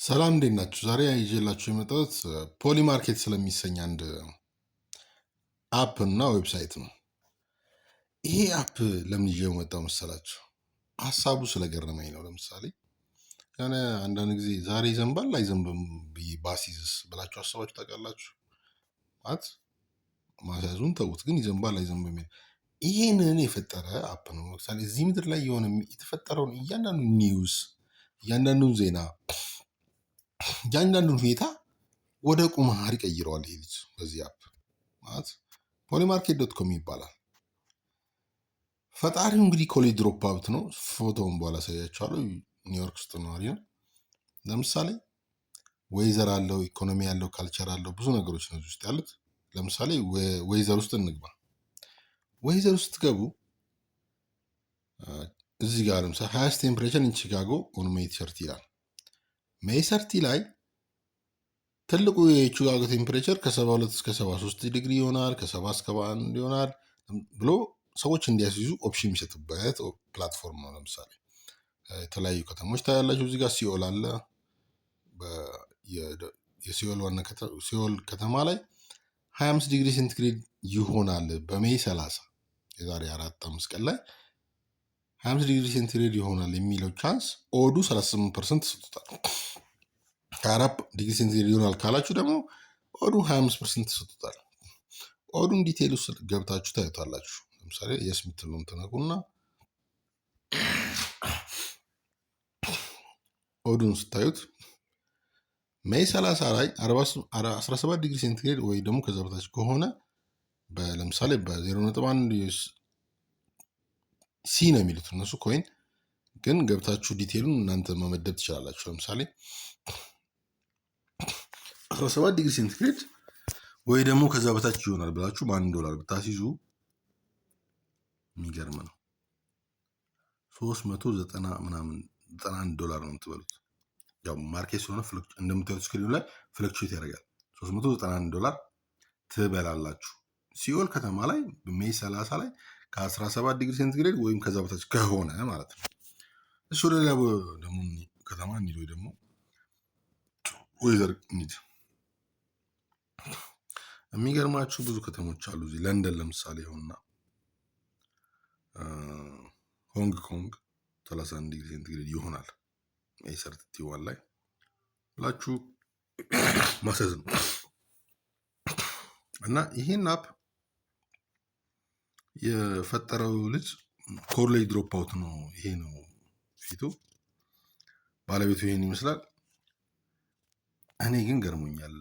ሰላም እንዴት ናችሁ? ዛሬ ይዤላችሁ የመጣሁት ፖሊ ማርኬት ስለሚሰኝ አንድ አፕ እና ዌብሳይት ነው። ይሄ አፕ ለምን ይዤው መጣሁ መሰላችሁ? ሀሳቡ ስለገረመኝ ነው። ለምሳሌ የሆነ አንዳንድ ጊዜ ዛሬ ይዘንባል አይዘንብም ብዬ ባሲዝስ ብላችሁ አስባችሁ ታውቃላችሁ? ማለት ማስያዙን ተዉት፣ ግን ይዘንባል አይዘንብም ይሄንን የፈጠረ አፕ ነው። ለምሳሌ እዚህ ምድር ላይ የሆነ የተፈጠረውን እያንዳንዱ ኒውስ፣ እያንዳንዱን ዜና፣ እያንዳንዱን ሁኔታ ወደ ቁማር ይቀይረዋል ይሄ ልጅ በዚህ አፕ ማለት ፖሊማርኬት ዶት ኮም ይባላል። ፈጣሪው እንግዲህ ኮሌጅ ድሮፕ አውት ነው። ፎቶውን በኋላ ያሳያችኋለሁ። ኒውዮርክ ውስጥ ነዋሪ ነው። ለምሳሌ ወይዘር አለው፣ ኢኮኖሚ ያለው፣ ካልቸር አለው፣ ብዙ ነገሮች ነው ውስጥ ያሉት። ለምሳሌ ወይዘር ውስጥ እንግባ። ወይዘር ውስጥ ትገቡ እዚህ ጋር ለምሳሌ ሃይስት ቴምፕሬቸር ኢን ቺካጎ ኦን ሜይ 30 ይላል። ሜይ 30 ላይ ትልቁ የቺካጎ ቴምፕሬቸር ከ72 እስከ 73 ዲግሪ ይሆናል፣ ከ70 እስከ 71 ይሆናል ብሎ ሰዎች እንዲያስይዙ ኦፕሽን የሚሰጥበት ፕላትፎርም ነው። ለምሳሌ የተለያዩ ከተሞች ታያላችሁ። እዚህ ጋር ሲኦል አለ። የሲኦል ዋና ሲኦል ከተማ ላይ 25 ዲግሪ ሴንቲግሬድ ይሆናል በሜይ 30 የዛሬ 4-5 ቀን ላይ 25 ዲግሪ ሴንቲግሬድ ይሆናል የሚለው ቻንስ ኦዱ 38% ተሰጥቶታል። 24 ዲግሪ ሴንቲግሬድ ይሆናል ካላችሁ ደግሞ ኦዱ 25% ተሰጥቶታል። ኦዱን ዲቴይል ውስጥ ገብታችሁ ታዩታላችሁ። ለምሳሌ የስ የምትለውን ትነቁና ኦዱን ስታዩት ሜይ 30 ላይ 17 ዲግሪ ሴንቲግሬድ ወይ ደግሞ ከዛ በታች ከሆነ ለምሳሌ በ0.1 ሲ ነው የሚሉት እነሱ ኮይን፣ ግን ገብታችሁ ዲቴይሉን እናንተ መመደብ ትችላላችሁ። ለምሳሌ 17 ዲግሪ ሴንቲግሬድ ወይ ደግሞ ከዛ በታች ይሆናል ብላችሁ $1 ብታስይዙ የሚገርም ነው። 390 ምናምን $91 ነው የምትበሉት። ያው ማርኬት ስለሆነ እንደምታዩት ስክሪኑ ላይ ፍለክቹዌት ያደርጋል። $391 ትበላላችሁ። ሲኦል ከተማ ላይ ሜይ 30 ላይ ከ17 ዲግሪ ሴንቲግሬድ ወይም ከዛ በታች ከሆነ ማለት ነው። እሱ ወደ ሌላ ደግሞ ከተማ እንሂድ፣ ወይ ደግሞ ወይዘር እንሂድ። የሚገርማችሁ ብዙ ከተሞች አሉ። እዚህ ለንደን ለምሳሌ ይሆንና ሆንግ ኮንግ 31 ዲግሪ ሴንቲግሬድ ይሆናል ሜይ 31 ላይ ብላችሁ ማሰዝ ነው። እና ይሄን አፕ የፈጠረው ልጅ ኮሌጅ ድሮፕ አውት ነው። ይሄ ነው ፊቱ። ባለቤቱ ይሄን ይመስላል። እኔ ግን ገርሞኛል።